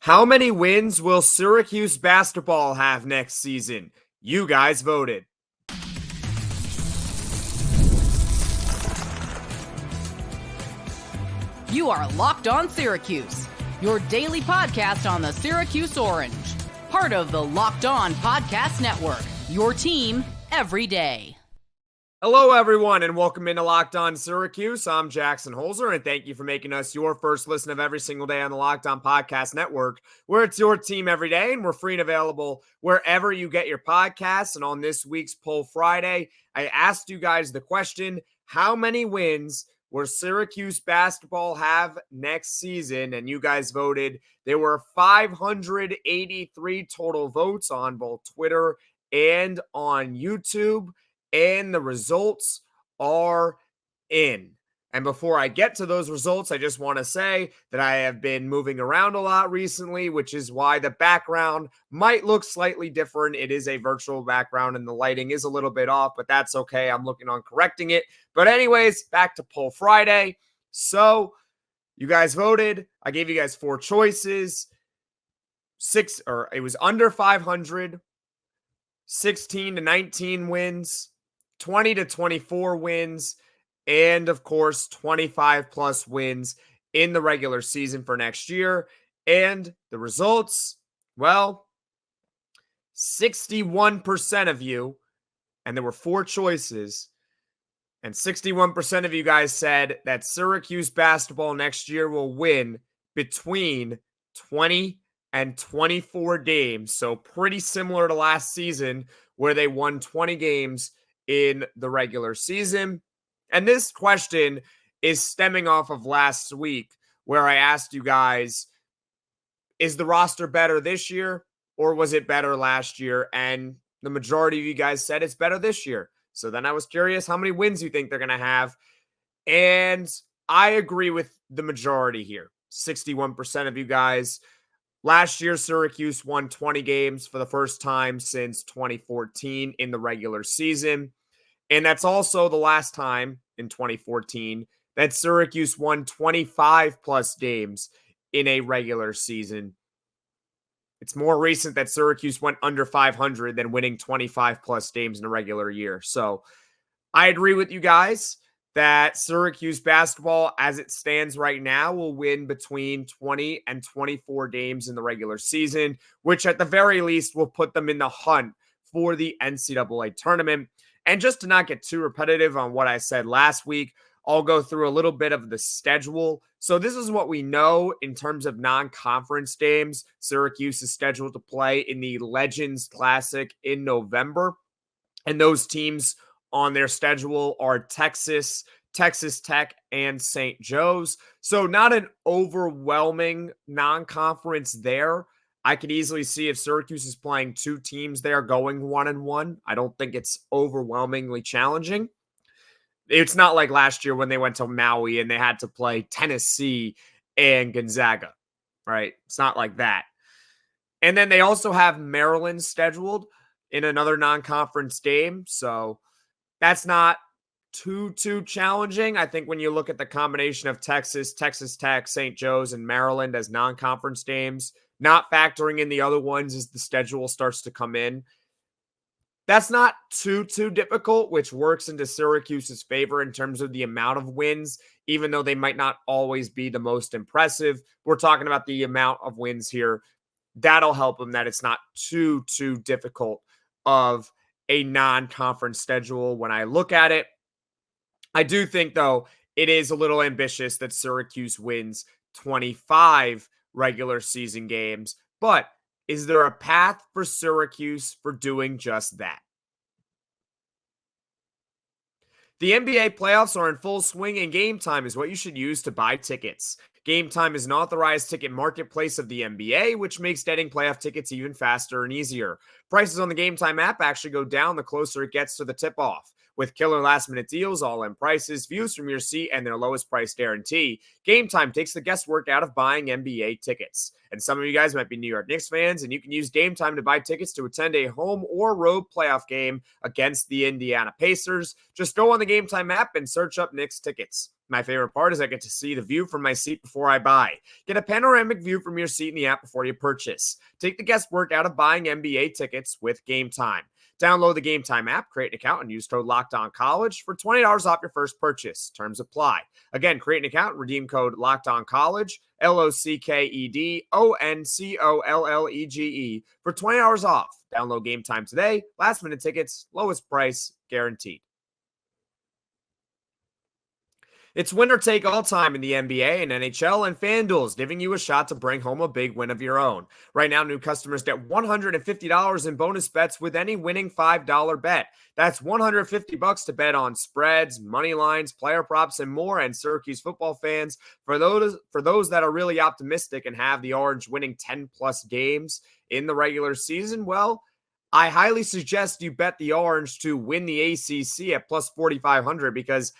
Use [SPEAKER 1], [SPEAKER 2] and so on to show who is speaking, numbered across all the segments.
[SPEAKER 1] How many wins will Syracuse basketball have next season? You guys voted.
[SPEAKER 2] You are Locked On Syracuse, your daily podcast on the Syracuse Orange. Part of the Locked On Podcast Network, your team every day.
[SPEAKER 1] Hello, everyone, and welcome into Locked On Syracuse. I'm Jackson Holzer, and thank you for making us your first listen of every single day on the Locked On Podcast Network, where it's your team every day, and we're free and available wherever you get your podcasts. And on this week's Poll Friday, I asked you guys the question, how many wins will Syracuse basketball have next season? And you guys voted. There were 583 total votes on both Twitter and on YouTube. And the results are in. And before I get to those results, I just want to say that I have been moving around a lot recently, which is why the background might look slightly different. It is a virtual background and the lighting is a little bit off, but that's okay. I'm looking on correcting it. But anyways, back to Poll Friday. So you guys voted. I gave you guys four choices. It was under 500, 16 to 19 wins, 20 to 24 wins, and of course, 25 plus wins in the regular season for next year. And the results, well, 61% of you, and there were four choices, and 61% of you guys said that Syracuse basketball next year will win between 20 and 24 games. So pretty similar to last season where they won 20 games in the regular season. And this question is stemming off of last week where I asked you guys, is the roster better this year or was it better last year? And the majority of you guys said it's better this year. So then I was curious how many wins you think they're going to have. And I agree with the majority here. 61% of you guys. Last year, Syracuse won 20 games for the first time since 2014 in the regular season. And that's also the last time in 2014 that Syracuse won 25 plus games in a regular season. It's more recent that Syracuse went under 500 than winning 25 plus games in a regular year. So I agree with you guys that Syracuse basketball, as it stands right now, will win between 20 and 24 games in the regular season, which at the very least will put them in the hunt for the NCAA tournament. And just to not get too repetitive on what I said last week, I'll go through a little bit of the schedule. So this is what we know in terms of non-conference games. Syracuse is scheduled to play in the Legends Classic in November. And those teams on their schedule are Texas, Texas Tech, and St. Joe's. So not an overwhelming non-conference there. I could easily see if Syracuse is playing two teams there going 1-1. I don't think it's overwhelmingly challenging. It's not like last year when they went to Maui and they had to play Tennessee and Gonzaga, right? It's not like that. And then they also have Maryland scheduled in another non-conference game. So that's not too challenging. I think when you look at the combination of Texas, Texas Tech, St. Joe's, and Maryland as non-conference games, not factoring in the other ones as the schedule starts to come in, that's not too difficult, which works into Syracuse's favor in terms of the amount of wins, even though they might not always be the most impressive. We're talking about the amount of wins here. That'll help them that it's not too difficult of a non-conference schedule when I look at it. I do think, though, it is a little ambitious that Syracuse wins 25 regular season games, but is there a path for Syracuse for doing just that? The NBA playoffs are in full swing, and Gametime is what you should use to buy tickets. Gametime is an authorized ticket marketplace of the NBA, which makes getting playoff tickets even faster and easier. Prices on the Gametime app actually go down the closer it gets to the tip-off. With killer last-minute deals, all-in prices, views from your seat, and their lowest price guarantee, Gametime takes the guesswork out of buying NBA tickets. And some of you guys might be New York Knicks fans, and you can use Gametime to buy tickets to attend a home or road playoff game against the Indiana Pacers. Just go on the Gametime app and search up Knicks tickets. My favorite part is I get to see the view from my seat before I buy. Get a panoramic view from your seat in the app before you purchase. Take the guesswork out of buying NBA tickets with Gametime. Download the Gametime app, create an account, and use code LOCKEDONCollege for $20 off your first purchase. Terms apply. Again, create an account, redeem code LOCKEDONCollege, LOCKEDONCOLLEGE for $20 off. Download Gametime today. Last minute tickets, lowest price guaranteed. It's winner take all time in the NBA and NHL, and FanDuel is giving you a shot to bring home a big win of your own. Right now, new customers get $150 in bonus bets with any winning $5 bet. That's $150 to bet on spreads, money lines, player props, and more. And Syracuse football fans, for those that are really optimistic and have the Orange winning 10-plus games in the regular season, well, I highly suggest you bet the Orange to win the ACC at plus 4,500 because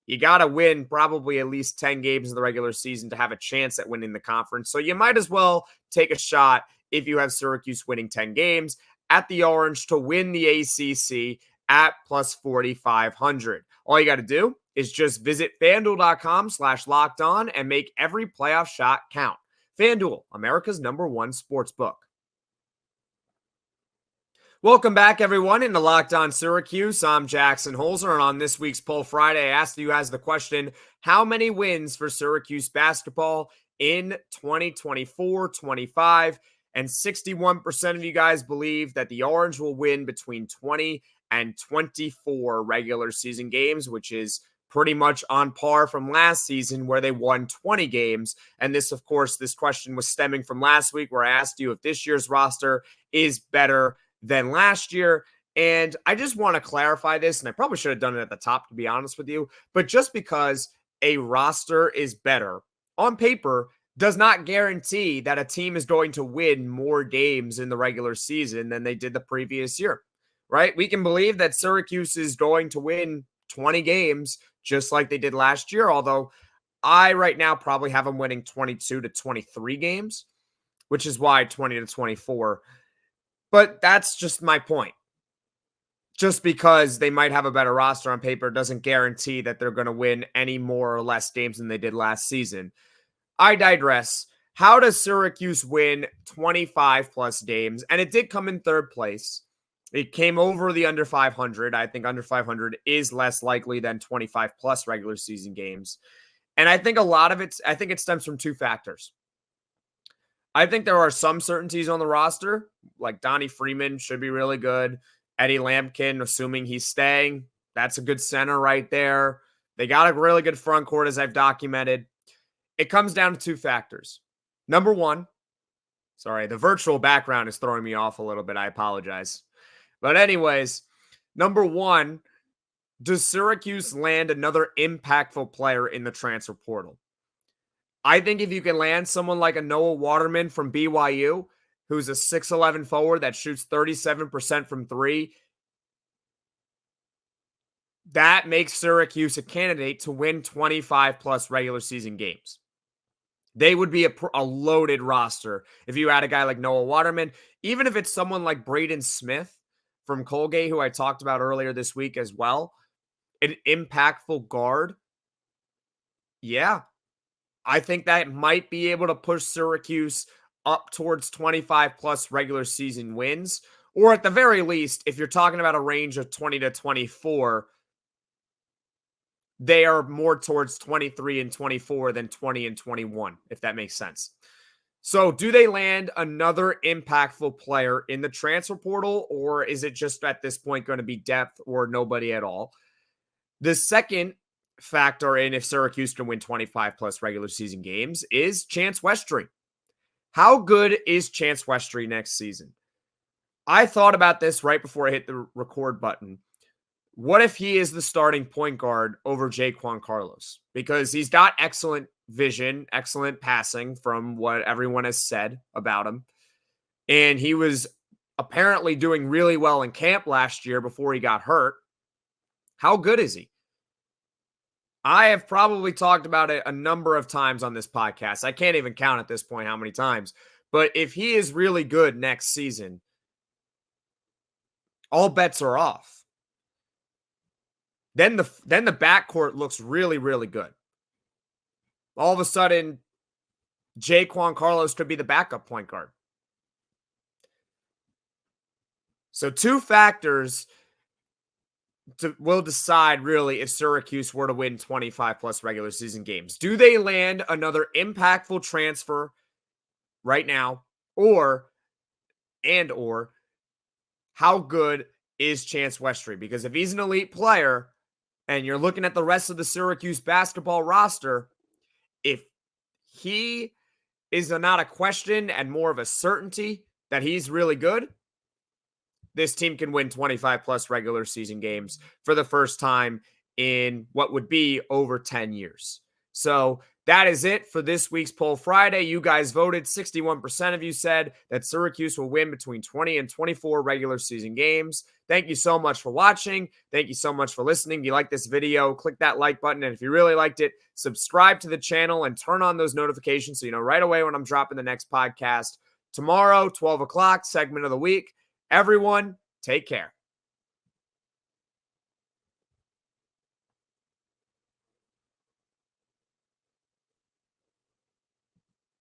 [SPEAKER 1] you got to win probably at least 10 games in the regular season to have a chance at winning the conference. So you might as well take a shot if you have Syracuse winning 10 games at the Orange to win the ACC at plus 4,500. All you got to do is just visit FanDuel.com/lockedon and make every playoff shot count. FanDuel, America's #1 sportsbook. Welcome back, everyone, into Locked On Syracuse. I'm Jackson Holzer, and on this week's Poll Friday, I asked you guys the question, how many wins for Syracuse basketball in 2024-25? And 61% of you guys believe that the Orange will win between 20 and 24 regular season games, which is pretty much on par from last season where they won 20 games. And this, of course, this question was stemming from last week where I asked you if this year's roster is better than last year. And I just want to clarify this, and I probably should have done it at the top, to be honest with you, but just because a roster is better on paper does not guarantee that a team is going to win more games in the regular season than they did the previous year, right? We can believe that Syracuse is going to win 20 games just like they did last year, although I right now probably have them winning 22 to 23 games, which is why 20 to 24. But that's just my point. Just because they might have a better roster on paper doesn't guarantee that they're going to win any more or less games than they did last season. I digress. How does Syracuse win 25-plus games? And it did come in third place. It came over the under 500. I think under 500 is less likely than 25-plus regular season games. And I think a lot of it stems from two factors. I think there are some certainties on the roster, like Donnie Freeman should be really good. Eddie Lampkin, assuming he's staying, that's a good center right there. They got a really good front court, as I've documented. It comes down to two factors. Number one, sorry, the virtual background is throwing me off a little bit. I apologize. But anyways, number one, does Syracuse land another impactful player in the transfer portal? I think if you can land someone like a Noah Waterman from BYU, who's a 6'11 forward that shoots 37% from three, that makes Syracuse a candidate to win 25-plus regular season games. They would be a loaded roster if you had a guy like Noah Waterman, even if it's someone like Braden Smith from Colgate, who I talked about earlier this week as well, an impactful guard. Yeah, I think that might be able to push Syracuse up towards 25-plus regular season wins. Or at the very least, if you're talking about a range of 20 to 24, they are more towards 23 and 24 than 20 and 21, if that makes sense. So do they land another impactful player in the transfer portal, or is it just at this point going to be depth or nobody at all? The second factor in if Syracuse can win 25-plus regular season games is Chance Westry. How good is Chance Westry next season? I thought about this right before I hit the record button. What if he is the starting point guard over Jaquan Carlos? Because he's got excellent vision, excellent passing from what everyone has said about him. And he was apparently doing really well in camp last year before he got hurt. How good is he? I have probably talked about it a number of times on this podcast. I can't even count at this point how many times. But if he is really good next season, all bets are off. Then the backcourt looks really, really good. all of a sudden, Jaquan Carlos could be the backup point guard. So 2 factors will decide really if Syracuse were to win 25 plus regular season games. Do they land another impactful transfer right now? Or how good is Chance Westry? Because if he's an elite player and you're looking at the rest of the Syracuse basketball roster, if he is not a question and more of a certainty that he's really good, this team can win 25 plus regular season games for the first time in what would be over 10 years. So that is it for this week's Poll Friday. You guys voted. 61% of you said that Syracuse will win between 20 and 24 regular season games. Thank you so much for watching. Thank you so much for listening. If you like this video, click that like button. And if you really liked it, subscribe to the channel and turn on those notifications so you know right away when I'm dropping the next podcast. Tomorrow, 12 o'clock, segment of the week. Everyone, take care.